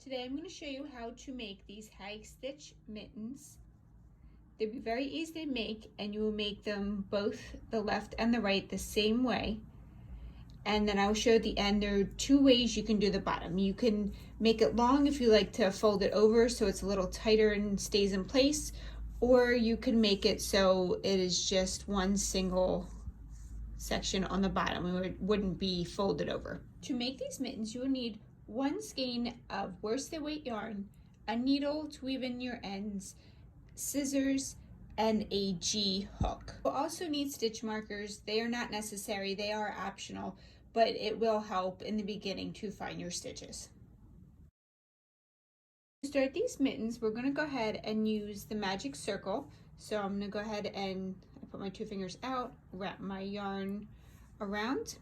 Today I'm going to show you how to make these hag stitch mittens. They'll be very easy to make, and you will make them both the left and the right the same way. And then I'll show at the end there are two ways you can do the bottom. You can make it long if you like to fold it over so it's a little tighter and stays in place, or you can make it so it is just one single section on the bottom and it wouldn't be folded over. To make these mittens, you will need one skein of worsted weight yarn, a needle to weave in your ends, scissors, and a G hook. You'll also need stitch markers. They are not necessary, they are optional, but it will help in the beginning to find your stitches. To start these mittens, we're going to go ahead and use the magic circle. So I'm going to go ahead and put my two fingers out, wrap my yarn around,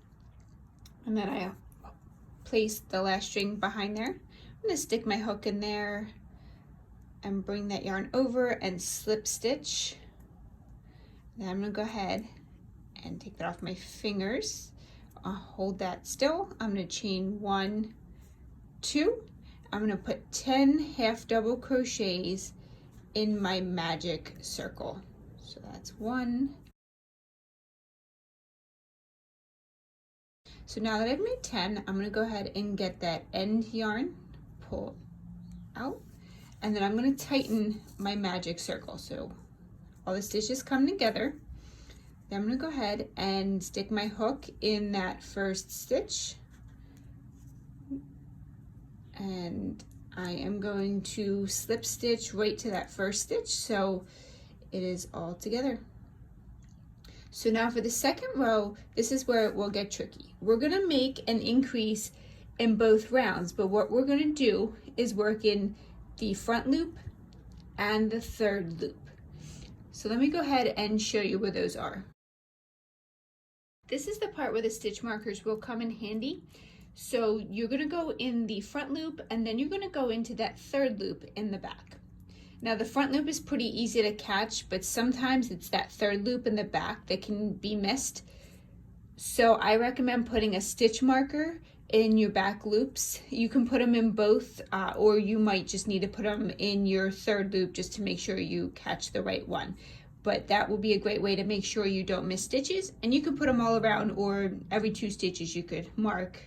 and then I place the last string behind there. I'm going to stick my hook in there and bring that yarn over and slip stitch. Then I'm going to go ahead and take that off my fingers. I'll hold that still. I'm going to chain 1, 2. I'm going to put 10 half double crochets in my magic circle. So that's 1. So now that I've made 10, I'm going to go ahead and get that end yarn, pull out, and then I'm going to tighten my magic circle. So all the stitches come together. Then I'm going to go ahead and stick my hook in that first stitch. And I am going to slip stitch right to that first stitch so it is all together. So now for the second row, this is where it will get tricky. We're going to make an increase in both rounds, but what we're going to do is work in the front loop and the third loop. So let me go ahead and show you where those are. This is the part where the stitch markers will come in handy. So you're going to go in the front loop, and then you're going to go into that third loop in the back. Now the front loop is pretty easy to catch, but sometimes it's that third loop in the back that can be missed. So I recommend putting a stitch marker in your back loops. You can put them in both, or you might just need to put them in your third loop just to make sure you catch the right one. But that will be a great way to make sure you don't miss stitches, and you can put them all around, or every 2 stitches you could mark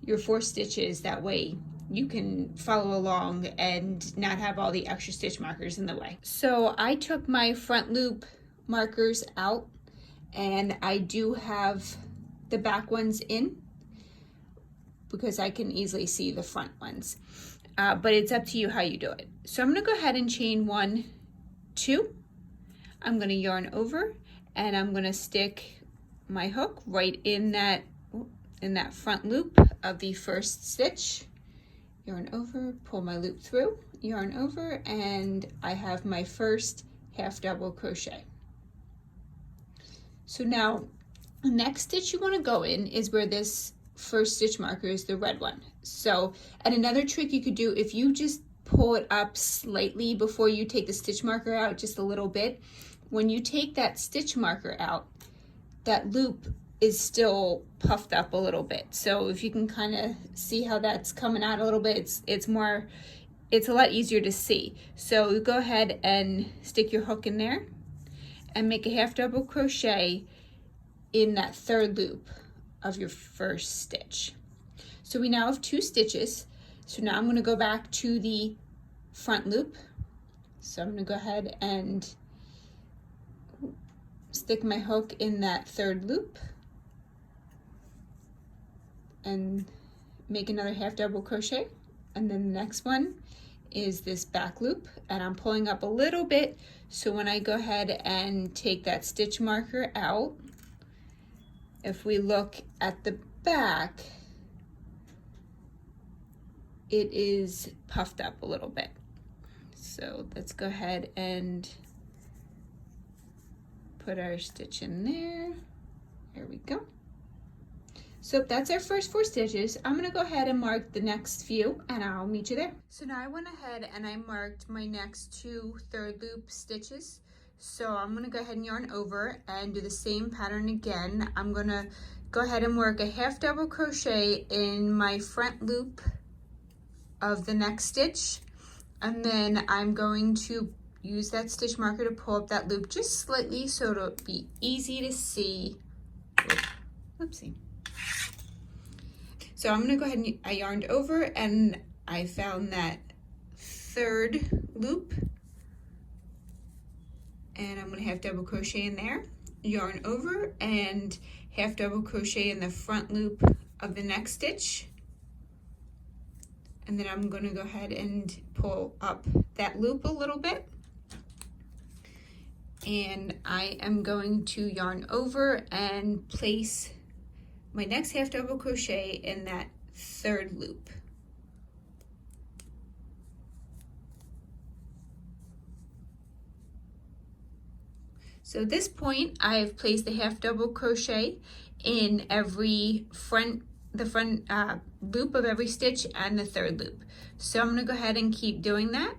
your 4 stitches. That way you can follow along and not have all the extra stitch markers in the way. So I took my front loop markers out, and I do have the back ones in because I can easily see the front ones, but it's up to you how you do it. So I'm going to go ahead and chain 1, 2. I'm going to yarn over, and I'm going to stick my hook right in that front loop of the first stitch. Yarn over, pull my loop through, yarn over, and I have my first half double crochet. So now the next stitch you want to go in is where this first stitch marker is, the red one. So, and another trick you could do, if you just pull it up slightly before you take the stitch marker out, just a little bit, when you take that stitch marker out, that loop is still puffed up a little bit. So if you can kind of see how that's coming out a little bit, it's a lot easier to see. So go ahead and stick your hook in there and make a half double crochet in that third loop of your first stitch. So we now have 2 stitches. So now I'm going to go back to the front loop. So I'm going to go ahead and stick my hook in that third loop and make another half double crochet, and then the next one is this back loop, and I'm pulling up a little bit, so when I go ahead and take that stitch marker out, if we look at the back, it is puffed up a little bit. So let's go ahead and put our stitch in there. There we go. So that's our first 4 stitches. I'm going to go ahead and mark the next few, and I'll meet you there. So now I went ahead and I marked my next 2 third loop stitches. So I'm going to go ahead and yarn over and do the same pattern again. I'm going to go ahead and work a half double crochet in my front loop of the next stitch, and then I'm going to use that stitch marker to pull up that loop just slightly so it'll be easy to see. Oopsie. So I'm gonna go ahead and I yarned over and I found that third loop, and I'm gonna half double crochet in there, yarn over, and half double crochet in the front loop of the next stitch. And then I'm going to go ahead and pull up that loop a little bit. And I am going to yarn over and place my next half double crochet in that third loop. So at this point, I've placed the half double crochet in every the front loop of every stitch and the third loop. So I'm going to go ahead and keep doing that.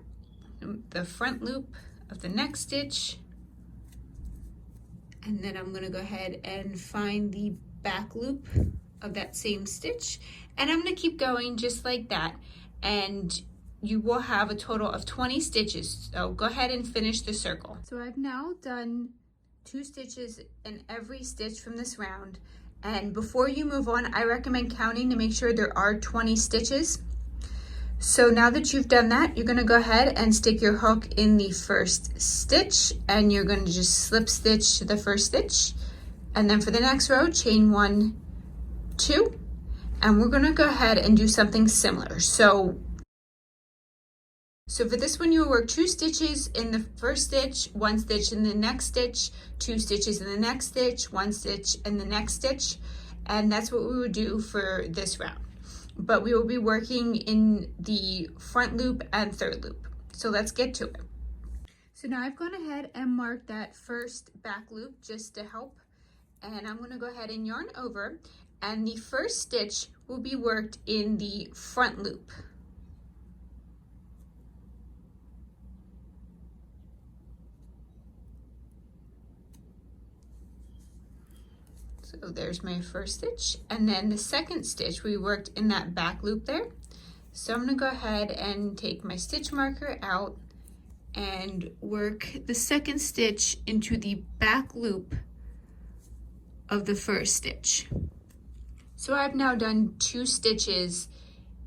The front loop of the next stitch, and then I'm going to go ahead and find the back loop of that same stitch, and I'm going to keep going just like that, and you will have a total of 20 stitches. So go ahead and finish the circle. So I've now done 2 stitches in every stitch from this round. And before you move on, I recommend counting to make sure there are 20 stitches. So now that you've done that, you're going to go ahead and stick your hook in the first stitch, and you're going to just slip stitch the first stitch. And then for the next row, chain 1, 2, and we're going to go ahead and do something similar. So for this one, you'll work 2 stitches in the first stitch, 1 stitch in the next stitch, 2 stitches in the next stitch, 1 stitch in the next stitch, and that's what we would do for this round. But we will be working in the front loop and third loop. So let's get to it. So now I've gone ahead and marked that first back loop just to help, and I'm going to go ahead and yarn over, and the first stitch will be worked in the front loop. So there's my first stitch, and then the second stitch we worked in that back loop there. So I'm going to go ahead and take my stitch marker out and work the second stitch into the back loop of the first stitch. So I've now done 2 stitches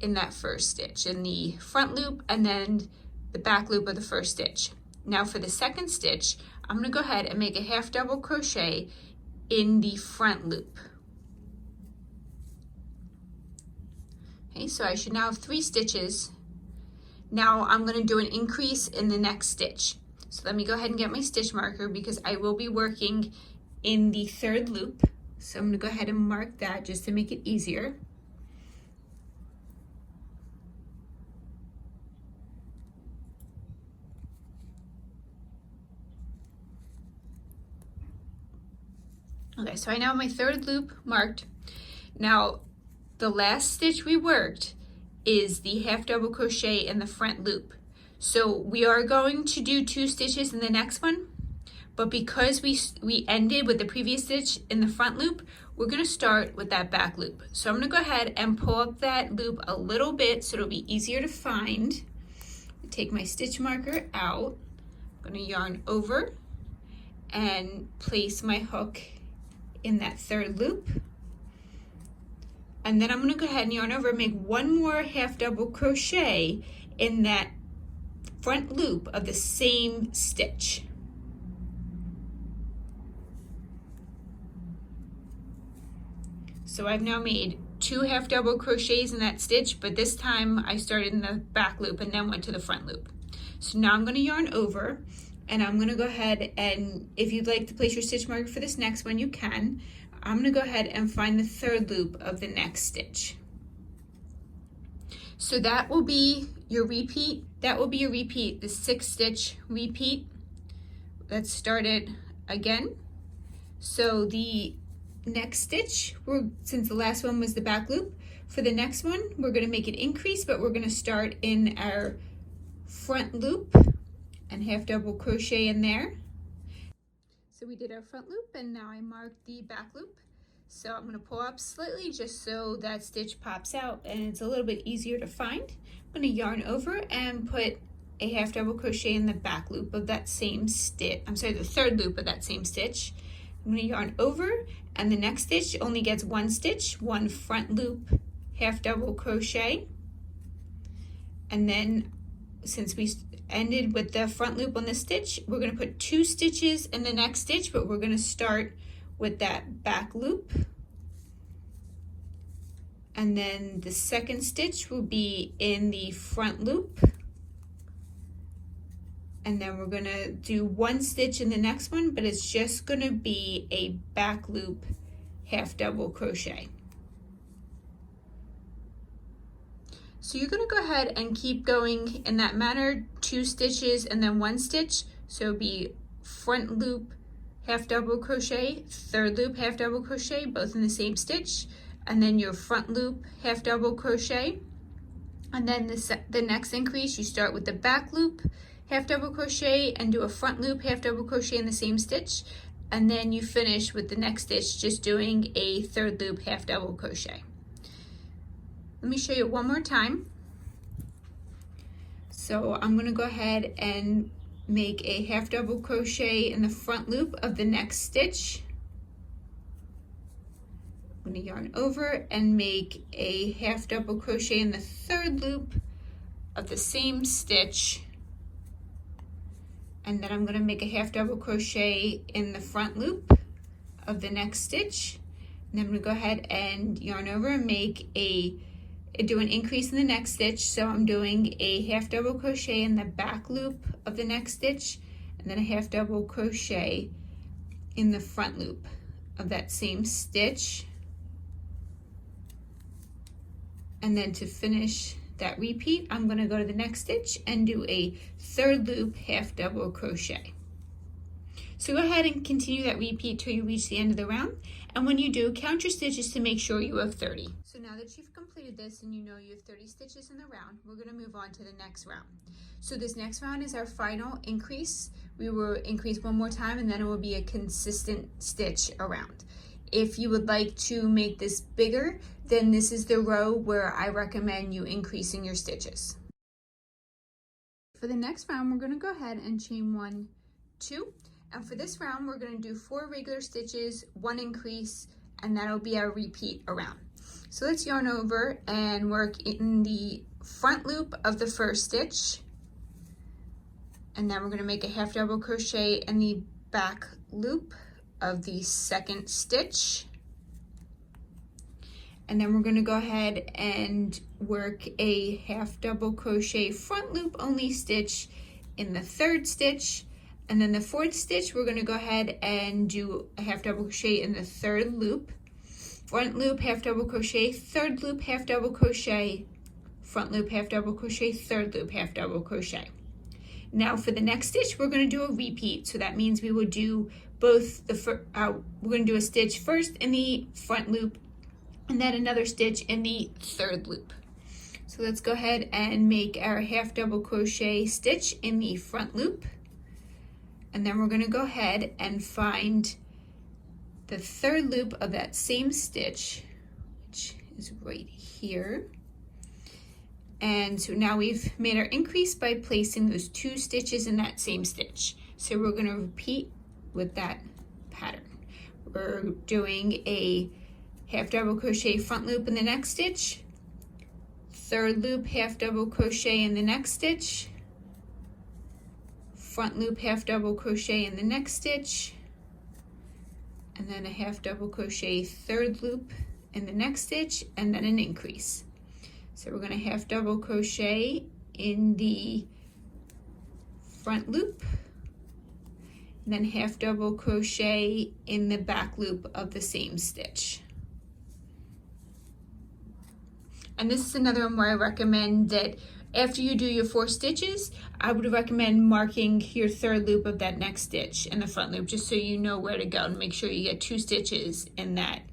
in that first stitch, in the front loop and then the back loop of the first stitch. Now for the second stitch, I'm going to go ahead and make a half double crochet in the front loop. Okay, so I should now have 3 stitches. Now I'm going to do an increase in the next stitch. So let me go ahead and get my stitch marker because I will be working in the third loop. So I'm going to go ahead and mark that just to make it easier. Okay, so I now have my third loop marked. Now, the last stitch we worked is the half double crochet in the front loop. So we are going to do 2 stitches in the next one, but because we ended with the previous stitch in the front loop, we're going to start with that back loop. So I'm going to go ahead and pull up that loop a little bit so it'll be easier to find. Take my stitch marker out. I'm going to yarn over and place my hook in that third loop, and then I'm going to go ahead and yarn over and make 1 more half double crochet in that front loop of the same stitch. So I've now made 2 half double crochets in that stitch, but this time I started in the back loop and then went to the front loop. So now I'm going to yarn over, and I'm going to go ahead and, if you'd like to place your stitch marker for this next one, you can. I'm going to go ahead and find the third loop of the next stitch. So that will be your repeat. That will be your repeat, the 6 stitch repeat. Let's start it again. So the next stitch, since the last one was the back loop, for the next one, we're going to make an increase, but we're going to start in our front loop and half double crochet in there. So we did our front loop, and now I marked the back loop. So I'm going to pull up slightly just so that stitch pops out and it's a little bit easier to find. I'm going to yarn over and put a half double crochet in the back loop of that same stitch. I'm sorry, the third loop of that same stitch. I'm going to yarn over, and the next stitch only gets one stitch, one front loop, half double crochet, and then since we ended with the front loop on the stitch, we're going to put 2 stitches in the next stitch, but we're going to start with that back loop, and then the second stitch will be in the front loop, and then we're going to do 1 stitch in the next one, but it's just going to be a back loop half double crochet. So you're going to go ahead and keep going in that manner, 2 stitches and then 1 stitch. So it'll be front loop half double crochet, third loop half double crochet, both in the same stitch, and then your front loop half double crochet, and then the next increase you start with the back loop half double crochet and do a front loop half double crochet in the same stitch, and then you finish with the next stitch just doing a third loop half double crochet. Let me show you one more time. So I'm going to go ahead and make a half double crochet in the front loop of the next stitch. I'm going to yarn over and make a half double crochet in the third loop of the same stitch, and then I'm going to make a half double crochet in the front loop of the next stitch, and then I'm going to go ahead and yarn over and do an increase in the next stitch. So I'm doing a half double crochet in the back loop of the next stitch, and then a half double crochet in the front loop of that same stitch, and then to finish that repeat, I'm going to go to the next stitch and do a third loop half double crochet. So go ahead and continue that repeat till you reach the end of the round, and when you do, count your stitches to make sure you have 30. So now that you've completed this and you know you have 30 stitches in the round, we're going to move on to the next round. So this next round is our final increase. We will increase one more time and then it will be a consistent stitch around. If you would like to make this bigger, then this is the row where I recommend you increasing your stitches. For the next round, we're going to go ahead and chain 1, 2, and for this round we're going to do 4 regular stitches, 1 increase, and that'll be our repeat around. So let's yarn over and work in the front loop of the first stitch, and then we're going to make a half double crochet in the back loop of the second stitch, and then we're going to go ahead and work a half double crochet front loop only stitch in the third stitch, and then the fourth stitch we're going to go ahead and do a half double crochet in the third loop, front loop half double crochet, third loop half double crochet, front loop half double crochet, third loop half double crochet. Now for the next stitch we're going to do a repeat, so that means we will do both we're going to do a stitch first in the front loop and then another stitch in the third loop. So let's go ahead and make our half double crochet stitch in the front loop, and then we're going to go ahead and find the third loop of that same stitch, which is right here. And so now we've made our increase by placing those 2 stitches in that same stitch. So we're going to repeat with that pattern. We're doing a half double crochet front loop in the next stitch, third loop half double crochet in the next stitch, front loop half double crochet in the next stitch, and then a half double crochet third loop in the next stitch, and then an increase. So we're going to half double crochet in the front loop, and then half double crochet in the back loop of the same stitch. And this is another one where I recommend that after you do your 4 stitches, I would recommend marking your third loop of that next stitch in the front loop, just so you know where to go, and make sure you get 2 stitches in that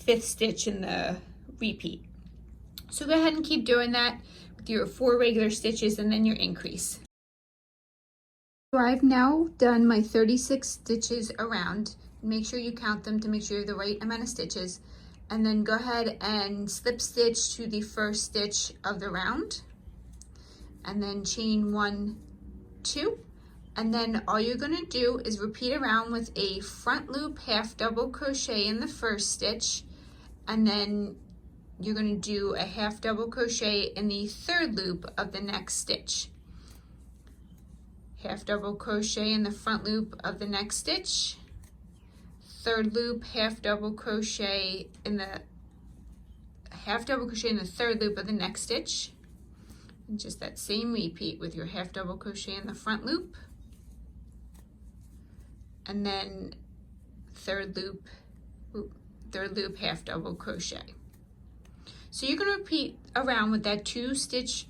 5th stitch in the repeat. So go ahead and keep doing that with your 4 regular stitches and then your increase. So I've now done my 36 stitches around, Make sure you count them to make sure you have the right amount of stitches, and then go ahead and slip stitch to the first stitch of the round, and then chain 1, 2, and then all you're going to do is repeat around with a front loop half double crochet in the first stitch, and then you're going to do a half double crochet in the third loop of the next stitch. Half double crochet in the front loop of the next stitch, third loop, half double crochet in the third loop of the next stitch, and just that same repeat with your half double crochet in the front loop, and then third loop, half double crochet. So you're going to repeat around with that 2-stitch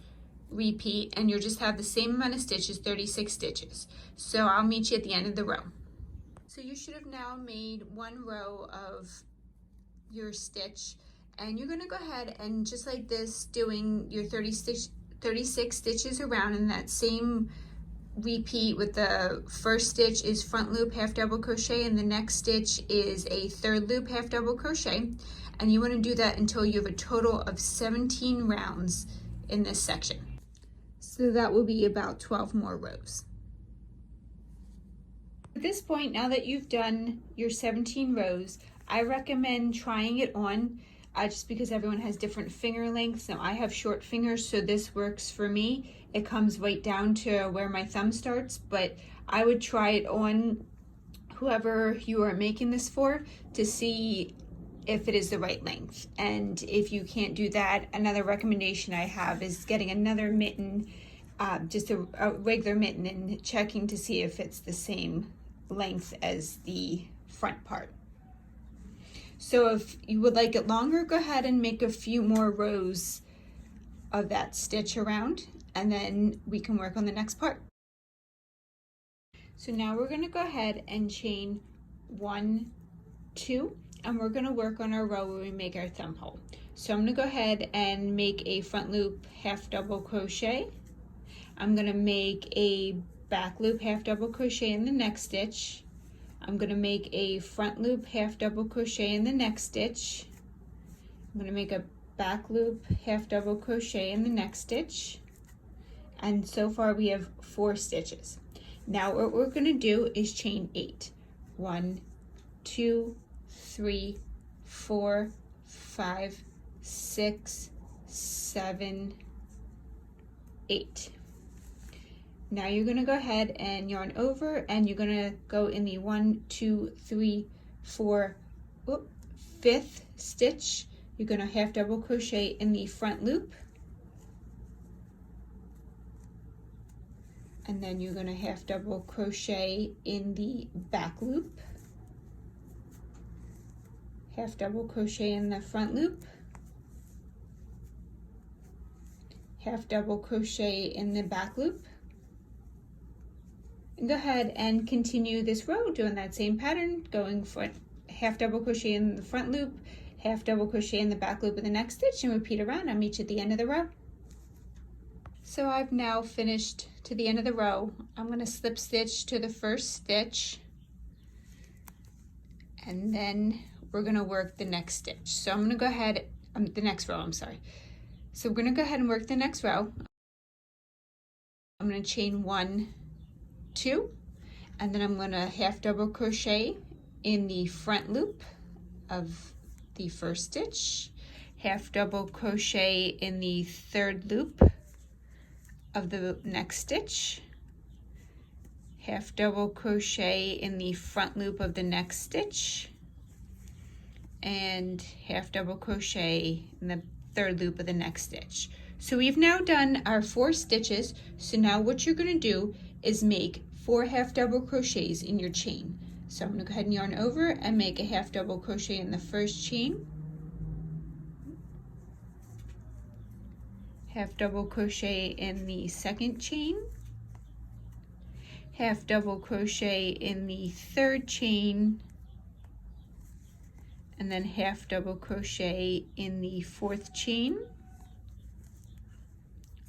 repeat, and you'll just have the same amount of stitches, 36 stitches. So I'll meet you at the end of the row. So you should have now made 1 row of your stitch, and you're going to go ahead and just like this doing your 36 stitches around in that same repeat. With the first stitch is front loop half double crochet, and the next stitch is a third loop half double crochet, and you want to do that until you have a total of 17 rounds in this section. So that will be about 12 more rows. At this point, now that you've done your 17 rows, I recommend trying it on just because everyone has different finger lengths. Now I have short fingers, so this works for me. It comes right down to where my thumb starts, but I would try it on whoever you are making this for to see if it is the right length. And if you can't do that, another recommendation I have is getting another mitten, just a regular mitten, and checking to see if it's the same length as the front part. So if you would like it longer, go ahead and make a few more rows of that stitch around, and then we can work on the next part. So now we're going to go ahead and chain 1, 2, and we're going to work on our row where we make our thumb hole. So I'm going to go ahead and make a front loop half double crochet. I'm going to make a back loop half double crochet in the next stitch. I'm going to make a front loop half double crochet in the next stitch. I'm going to make a back loop half double crochet in the next stitch, and so far we have 4 stitches. Now what we're going to do is chain 8. 1, 2, 3, 4, 5, 6, 7, 8. Now you're going to go ahead and yarn over, and you're going to go in the 1, 2, 3, 4, 5th stitch. You're going to half double crochet in the front loop, and then you're going to half double crochet in the back loop, half double crochet in the front loop, half double crochet in the back loop, and go ahead and continue this row doing that same pattern, going for half double crochet in the front loop, half double crochet in the back loop of the next stitch, and repeat around. I'll meet you at the end of the row. So I've now finished to the end of the row. I'm going to slip stitch to the first stitch, and then we're going to work the next stitch. So I'm going to go ahead, the next row, I'm sorry. So we're going to go ahead and work the next row. I'm going to chain 1, 2, and then I'm going to half double crochet in the front loop of the first stitch, half double crochet in the third loop of the next stitch, half double crochet in the front loop of the next stitch, and half double crochet in the third loop of the next stitch. So we've now done our 4 stitches. So now what you're going to do is make 4 half double crochets in your chain. So I'm going to go ahead and yarn over and make a half double crochet in the first chain, half double crochet in the second chain, half double crochet in the third chain, and then half double crochet in the 4th chain.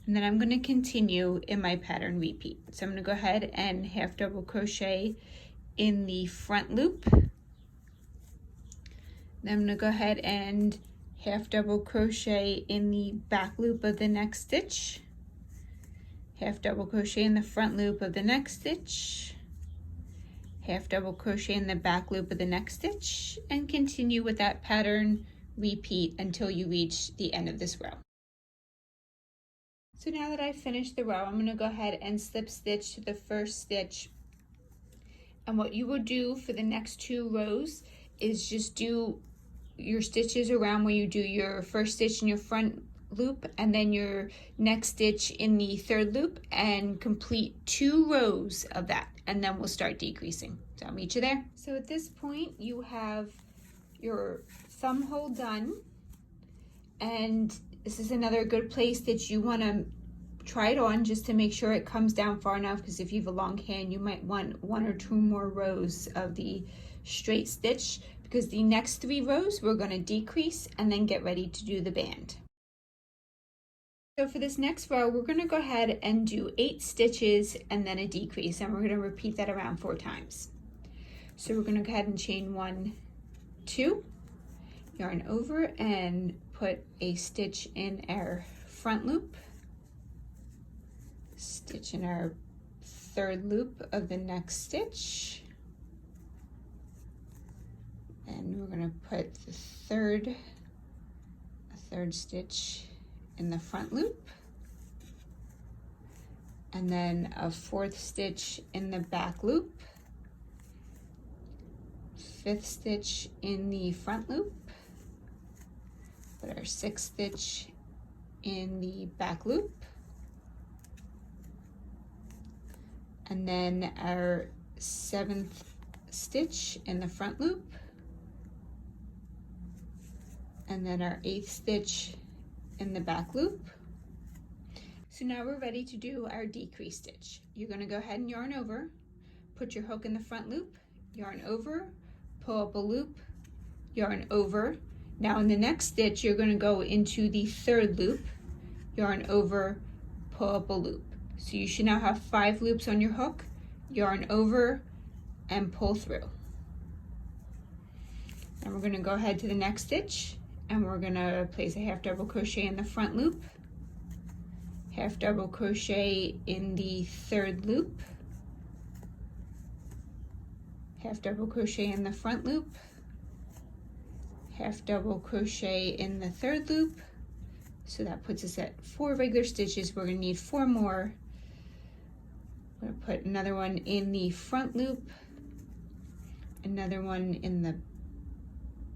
And then I'm going to continue in my pattern repeat. So I'm going to go ahead and half double crochet in the front loop Then I'm going to go ahead and half double crochet in the back loop of the next stitch, half double crochet in the front loop of the next stitch, half double crochet in the back loop of the next stitch, and continue with that pattern. Repeat until you reach the end of this row. So now that I've finished the row, I'm going to go ahead and slip stitch to the first stitch. And what you will do for the next 2 rows is just do your stitches around where you do your first stitch in your front loop and then your next stitch in the third loop, and complete 2 rows of that, and then we'll start decreasing. So I'll meet you there. So at this point you have your thumb hole done, and this is another good place that you want to try it on just to make sure it comes down far enough, because if you have a long hand you might want 1 or 2 more rows of the straight stitch, because the next 3 rows we're going to decrease and then get ready to do the band. So for this next row we're going to go ahead and do 8 stitches and then a decrease, and we're going to repeat that around 4 times. So we're going to go ahead and chain 1, 2, yarn over and put a stitch in our front loop, stitch in our third loop of the next stitch, and we're going to put the third stitch in the front loop, and then a 4th stitch in the back loop, 5th stitch in the front loop, put our 6th stitch in the back loop, and then our 7th stitch in the front loop, and then our 8th stitch in the back loop. So now we're ready to do our decrease stitch. You're going to go ahead and yarn over, put your hook in the front loop, yarn over, pull up a loop, yarn over. Now in the next stitch you're going to go into the third loop, yarn over, pull up a loop. So you should now have 5 loops on your hook, yarn over and pull through. And we're going to go ahead to the next stitch, and we're going to place a half double crochet in the front loop, half double crochet in the third loop, half double crochet in the front loop, half double crochet in the third loop. So that puts us at 4 regular stitches. We're going to need 4 more. I'm going to put another one in the front loop, another one in the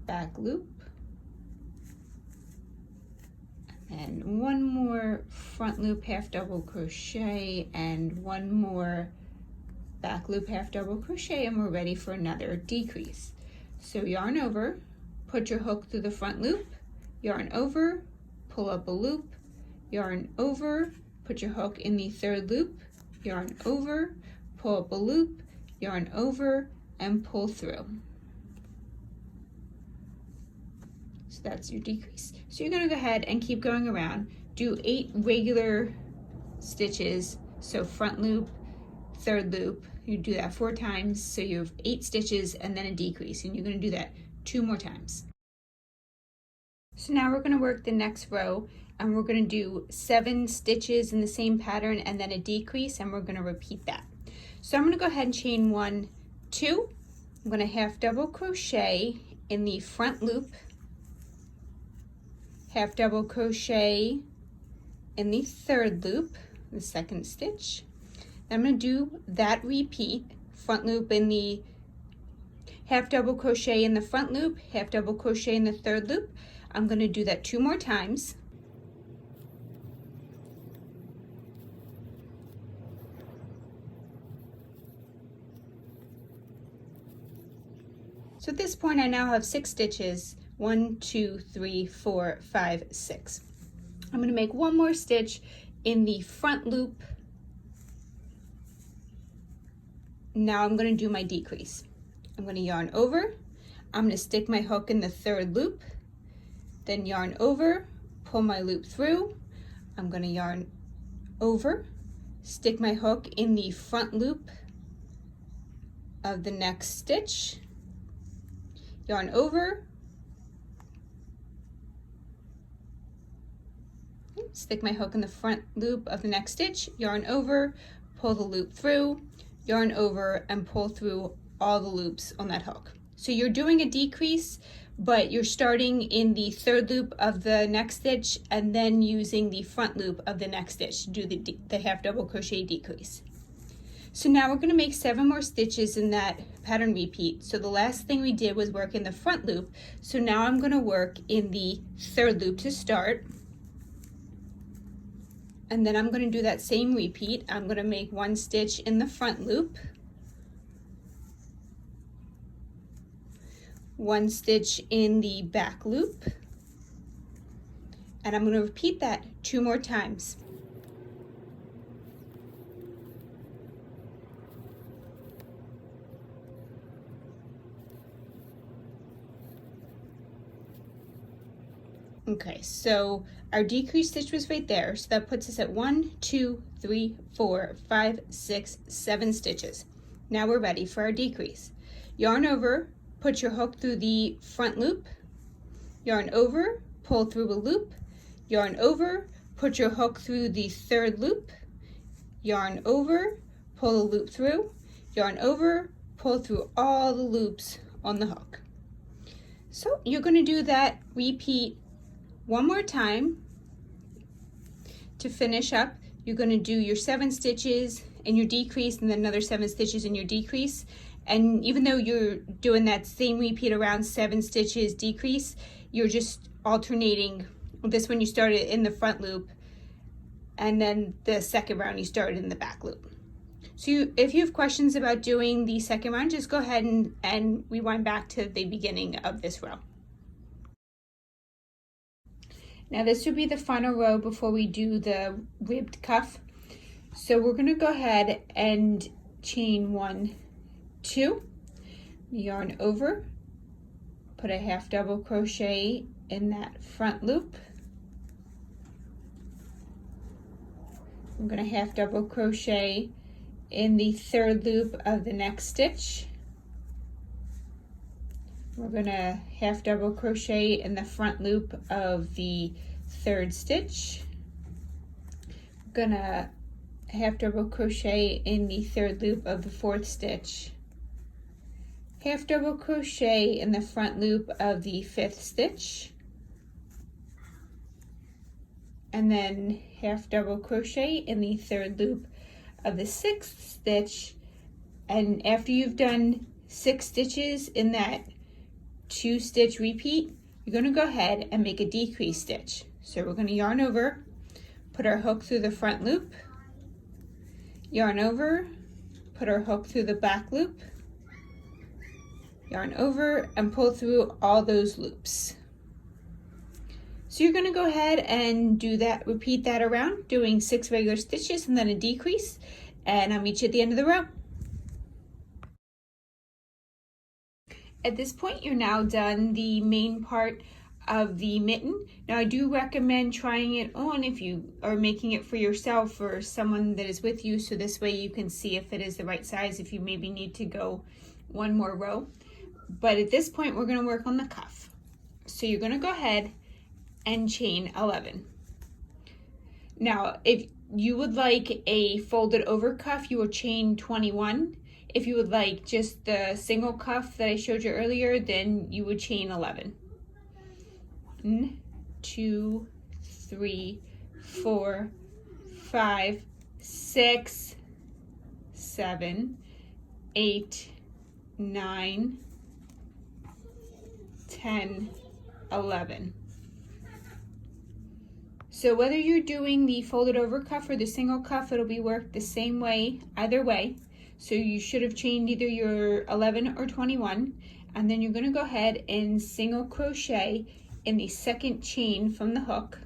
back loop, and 1 more front loop half double crochet, and 1 more back loop half double crochet, and we're ready for another decrease. So yarn over, put your hook through the front loop, yarn over, pull up a loop, yarn over, put your hook in the third loop, yarn over, pull up a loop, yarn over, and pull through. So that's your decrease. So you're going to go ahead and keep going around, do 8 regular stitches, so front loop, third loop, you do that 4 times, so you have 8 stitches and then a decrease, and you're going to do that 2 more times. So now we're going to work the next row, and we're going to do 7 stitches in the same pattern and then a decrease, and we're going to repeat that. So I'm going to go ahead and chain 1, 2, I'm going to half double crochet in the front loop, half double crochet in the third loop, the second stitch. I'm going to do that repeat, front loop in the half double crochet in the front loop, half double crochet in the third loop. I'm going to do that 2 more times. So at this point I now have 6 stitches, 1, 2, 3, 4, 5, 6. I'm going to make 1 more stitch in the front loop. Now I'm going to do my decrease. I'm going to yarn over, I'm going to stick my hook in the third loop, then yarn over, pull my loop through, I'm going to yarn over, stick my hook in the front loop of the next stitch, yarn over, stick my hook in the front loop of the next stitch, yarn over, pull the loop through, yarn over, and pull through all the loops on that hook. So you're doing a decrease, but you're starting in the third loop of the next stitch and then using the front loop of the next stitch to do the half double crochet decrease. So now we're going to make 7 more stitches in that pattern repeat. So the last thing we did was work in the front loop. So now I'm going to work in the third loop to start. And then I'm going to do that same repeat. I'm going to make 1 stitch in the front loop, 1 stitch in the back loop, and I'm going to repeat that 2 more times. Okay, so our decrease stitch was right there, so that puts us at 1, 2, 3, 4, 5, 6, 7 stitches. Now we're ready for our decrease. Yarn over, put your hook through the front loop, yarn over, pull through a loop, yarn over, put your hook through the third loop, yarn over, pull a loop through, yarn over, pull through all the loops on the hook. So you're going to do that repeat 1 more time. To finish up, you're going to do your 7 stitches and your decrease, and then another 7 stitches in your decrease. And even though you're doing that same repeat around 7 stitches decrease, you're just alternating. This one you started in the front loop, and then the second round you started in the back loop. So if you have questions about doing the second round, just go ahead and rewind back to the beginning of this row. Now this would be the final row before we do the ribbed cuff. So we're going to go ahead and chain 1, 2, yarn over, put a half double crochet in that front loop. I'm going to half double crochet in the third loop of the next stitch. We're going to half double crochet in the front loop of the third stitch. I'm going to half double crochet in the third loop of the fourth stitch. Half double crochet in the front loop of the fifth stitch. And then half double crochet in the third loop of the sixth stitch. And after you've done 6 stitches in that 2 stitch repeat, you're going to go ahead and make a decrease stitch. So we're going to yarn over, put our hook through the front loop, yarn over, put our hook through the back loop, yarn over, and pull through all those loops. So you're going to go ahead and do that, repeat that around, doing 6 regular stitches and then a decrease, and I'll meet you at the end of the row. At this point, you're now done the main part of the mitten. Now I do recommend trying it on if you are making it for yourself or someone that is with you, so this way you can see if it is the right size, if you maybe need to go 1 more row. But at this point, we're going to work on the cuff. So you're going to go ahead and chain 11. Now, if you would like a folded over cuff, you will chain 21. If you would like just the single cuff that I showed you earlier, then you would chain 11. 1, 2, 3, 4, 5, 6, 7, 8, 9, 10, 11. So whether you're doing the folded over cuff or the single cuff, it'll be worked the same way either way. So you should have chained either your 11 or 21, and then you're going to go ahead and single crochet in the second chain from the hook.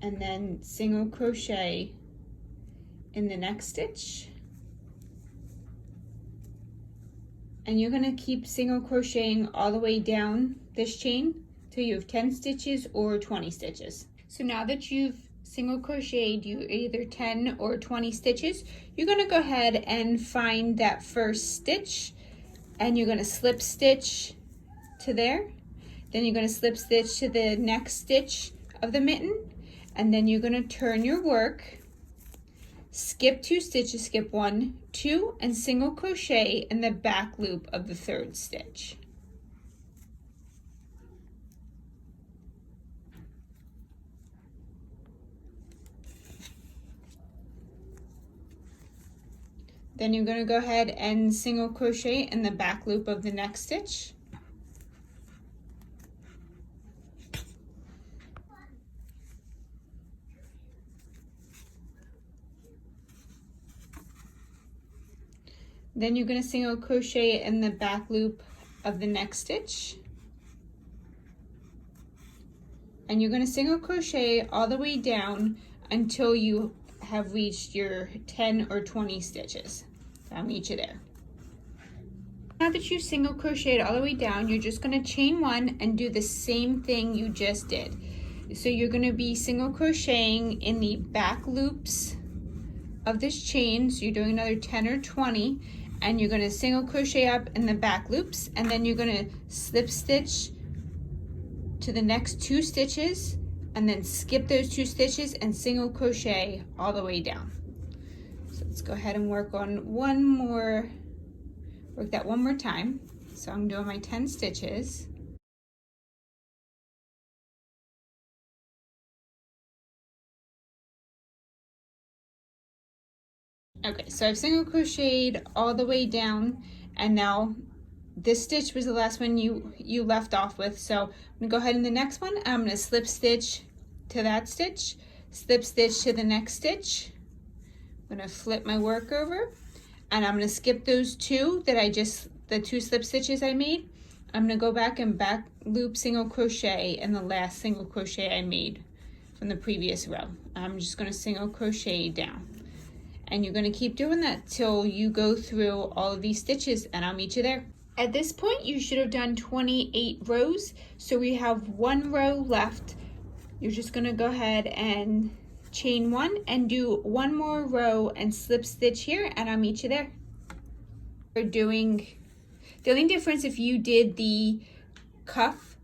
And then single crochet in the next stitch. And you're going to keep single crocheting all the way down this chain till you have 10 stitches or 20 stitches. So now that you've single crocheted you either 10 or 20 stitches, you're going to go ahead and find that first stitch, and you're going to slip stitch to there. Then you're going to slip stitch to the next stitch of the mitten, and then you're going to turn your work, skip 2 stitches, skip 1, 2, and single crochet in the back loop of the 3rd stitch. Then you're going to go ahead and single crochet in the back loop of the next stitch. Then you're going to single crochet in the back loop of the next stitch. And you're going to single crochet all the way down until you have reached your 10 or 20 stitches. I'll meet you there. Now that you've single crocheted all the way down, you're just going to chain 1 and do the same thing you just did. So you're going to be single crocheting in the back loops of this chain. So you're doing another 10 or 20, and you're going to single crochet up in the back loops, and then you're going to slip stitch to the next 2 stitches, and then skip those 2 stitches and single crochet all the way down. So let's go ahead and work that one more time. So I'm doing my 10 stitches. Okay, so I've single crocheted all the way down, and now this stitch was the last one you left off with. So I'm gonna go ahead in the next one. I'm gonna slip stitch to that stitch, slip stitch to the next stitch. I'm gonna flip my work over, and I'm gonna skip those 2 the 2 slip stitches I made. I'm gonna go back and back loop single crochet in the last single crochet I made from the previous row. I'm just gonna single crochet down. And you're gonna keep doing that till you go through all of these stitches, and I'll meet you there. At this point, you should have done 28 rows. So we have 1 row left. You're just gonna go ahead and chain 1 and do 1 more row and slip stitch here, and I'll meet you there. We're doing, the only difference if you did the cuff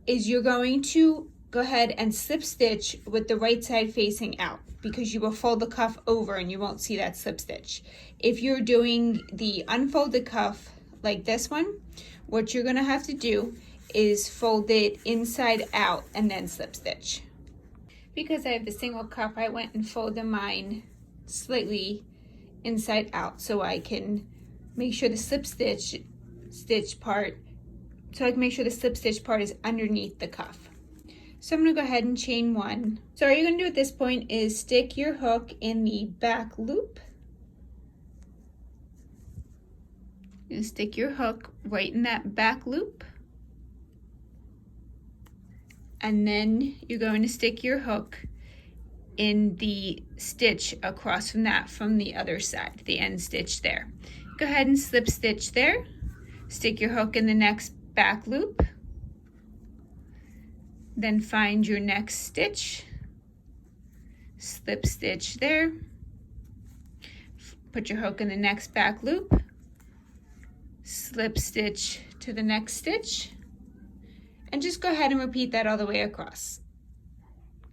is you're going to go ahead and slip stitch with the right side facing out, because you will fold the cuff over and you won't see that slip stitch. If you're doing the unfolded cuff like this one, what you're gonna have to do is fold it inside out and then slip stitch. Because I have the single cuff, I went and folded mine slightly inside out so I can make sure the slip stitch part is underneath the cuff. So I'm gonna go ahead and chain 1. So all you're gonna do at this point is stick your hook in the back loop. And stick your hook right in that back loop. And then you're going to stick your hook in the stitch across from that from the other side, the end stitch there. Go ahead and slip stitch there. Stick your hook in the next back loop. Then find your next stitch, slip stitch there, put your hook in the next back loop, slip stitch to the next stitch, and just go ahead and repeat that all the way across.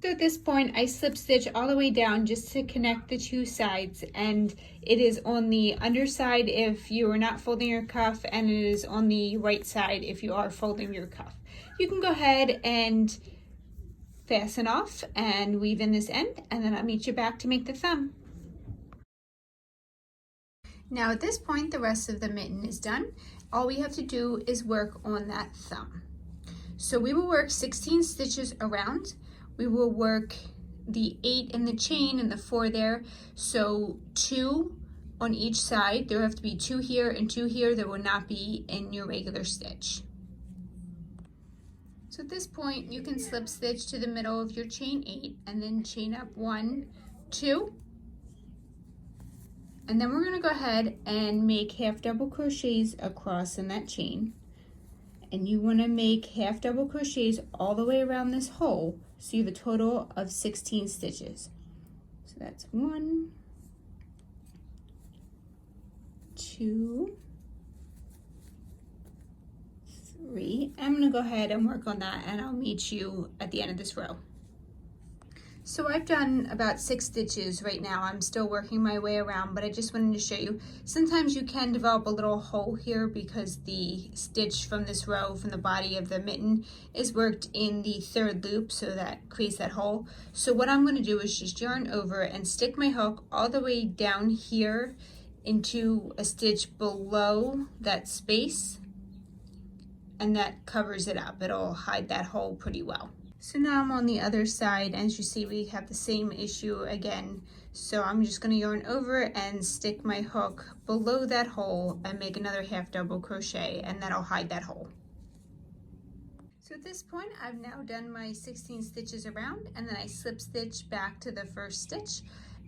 So at this point, I slip stitch all the way down just to connect the 2 sides, and it is on the underside if you are not folding your cuff, and it is on the right side if you are folding your cuff. You can go ahead and fasten off and weave in this end, and then I'll meet you back to make the thumb. Now at this point, the rest of the mitten is done. All we have to do is work on that thumb. So we will work 16 stitches around. We will work the 8 in the chain and the 4 there. So 2 on each side. There have to be 2 here and 2 here. There will not be in your regular stitch. So at this point, you can slip stitch to the middle of your chain 8 and then chain up 1, 2. And then we're going to go ahead and make half double crochets across in that chain. And you want to make half double crochets all the way around this hole So you have a total of 16 stitches. So that's 1, 2, 3. I'm going to go ahead and work on that, and I'll meet you at the end of this row. So I've done about 6 stitches right now. I'm still working my way around, but I just wanted to show you. Sometimes you can develop a little hole here because the stitch from this row, from the body of the mitten, is worked in the 3rd loop, so that creates that hole. So what I'm going to do is just yarn over and stick my hook all the way down here into a stitch below that space, and that covers it up. It'll hide that hole pretty well. So now I'm on the other side. As you see, we have the same issue again. So I'm just going to yarn over and stick my hook below that hole and make another half double crochet, and that'll hide that hole. So at this point, I've now done my 16 stitches around, and then I slip stitch back to the first stitch.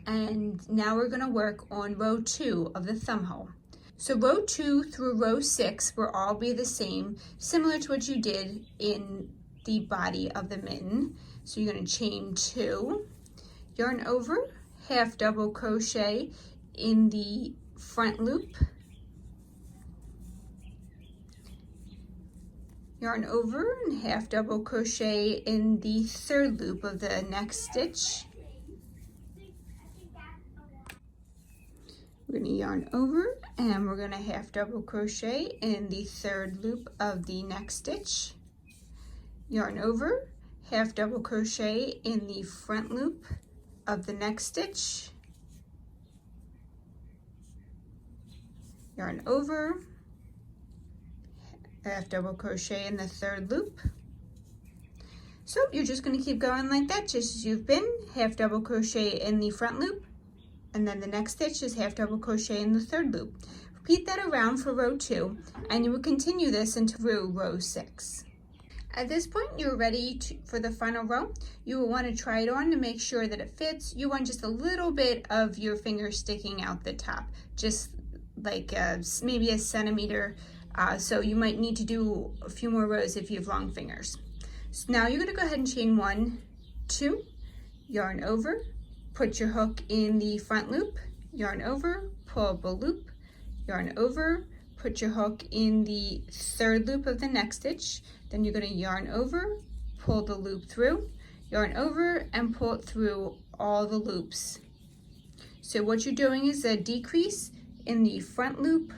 And now we're going to work on row 2 of the thumb hole. So row 2 through row 6 will all be the same, similar to what you did in the body of the mitten. So you're going to chain 2, yarn over, half double crochet in the front loop, yarn over and half double crochet in the 3rd loop of the next stitch. We're going to yarn over and we're going to half double crochet in the 3rd loop of the next stitch. Yarn over, half double crochet in the front loop of the next stitch. Yarn over, half double crochet in the 3rd loop. So you're just going to keep going like that, just as you've been. Half double crochet in the front loop, and then the next stitch is half double crochet in the 3rd loop. Repeat that around for row 2, and you will continue this until row 6. At this point, you're ready for the final row. You will want to try it on to make sure that it fits. You want just a little bit of your finger sticking out the top, just like maybe a centimeter. So you might need to do a few more rows if you have long fingers. So now you're going to go ahead and chain 1, 2, yarn over, put your hook in the front loop, yarn over, pull up a loop, yarn over, put your hook in the 3rd loop of the next stitch. Then you're going to yarn over, pull the loop through, yarn over, and pull it through all the loops. So what you're doing is a decrease in the front loop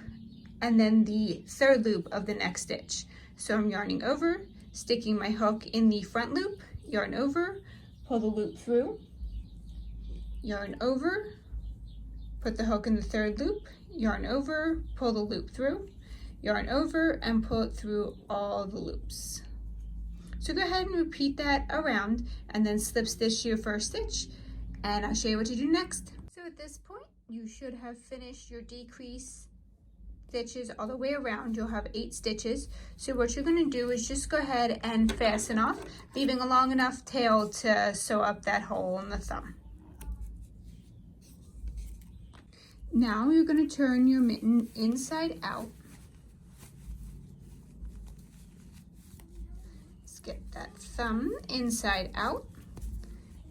and then the 3rd loop of the next stitch. So I'm yarning over, sticking my hook in the front loop, yarn over, pull the loop through, yarn over, put the hook in the 3rd loop, yarn over, pull the loop through, yarn over, and pull it through all the loops. So go ahead and repeat that around, and then slip stitch your first stitch, and I'll show you what to do next. So at this point, you should have finished your decrease stitches all the way around. You'll have 8 stitches. So what you're going to do is just go ahead and fasten off, leaving a long enough tail to sew up that hole in the thumb. Now you're going to turn your mitten inside out. Let's get that thumb inside out,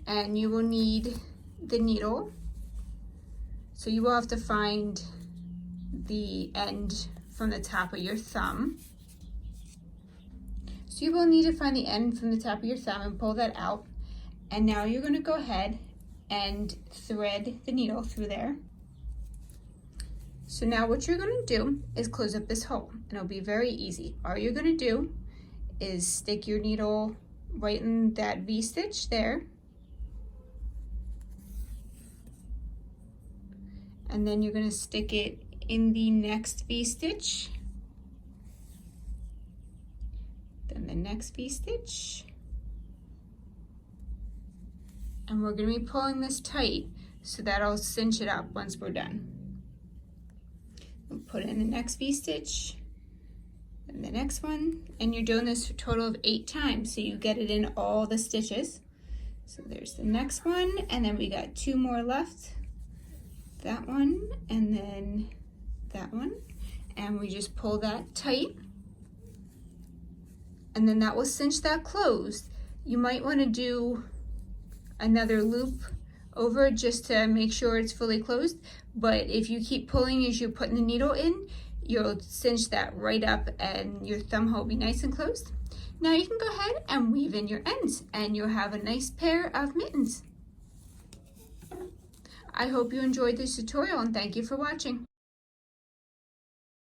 and you will need the needle. So you will have to find the end from the top of your thumb. So you will need to find the end from the top of your thumb and pull that out. And now you're going to go ahead and thread the needle through there. So now what you're going to do is close up this hole, and it'll be very easy. All you're going to do is stick your needle right in that V-stitch there, and then you're going to stick it in the next V-stitch, then the next V-stitch, and we're going to be pulling this tight so that'll cinch it up once we're done. We'll put in the next V-stitch, and the next one, and you're doing this for a total of 8 times, so you get it in all the stitches. So there's the next one, and then we got 2 more left. That one, and then that one, and we just pull that tight, and then that will cinch that closed. You might want to do another loop over just to make sure it's fully closed, but if you keep pulling as you're putting the needle in, you'll cinch that right up and your thumb hole will be nice and closed. Now you can go ahead and weave in your ends and you'll have a nice pair of mittens. I hope you enjoyed this tutorial and thank you for watching.